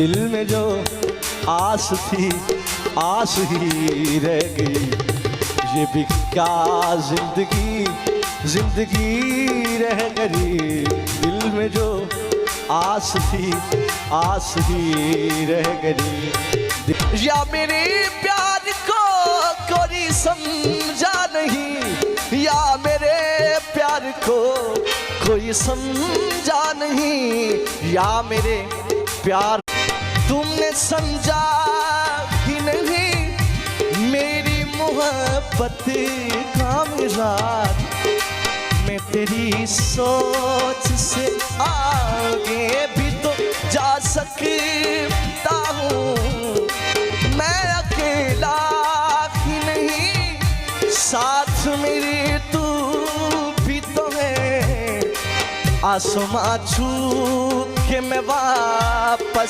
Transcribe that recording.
दिल में जो आस थी आस ही रह गई। ये भी क्या जिंदगी जिंदगी रह गई। दिल में जो आस थी आस ही रह गई। या मेरे प्यार को कोई समझा नहीं, या मेरे प्यार को कोई समझा नहीं, या मेरे प्यार तुमने समझा ही नहीं। मेरी मोहब्बत का मिजाज मैं तेरी सोच से आगे भी तो जा सकता हूँ। मैं अकेला ही नहीं, साथ मेरे तू भी तो है। आसमां छू के मैं वापस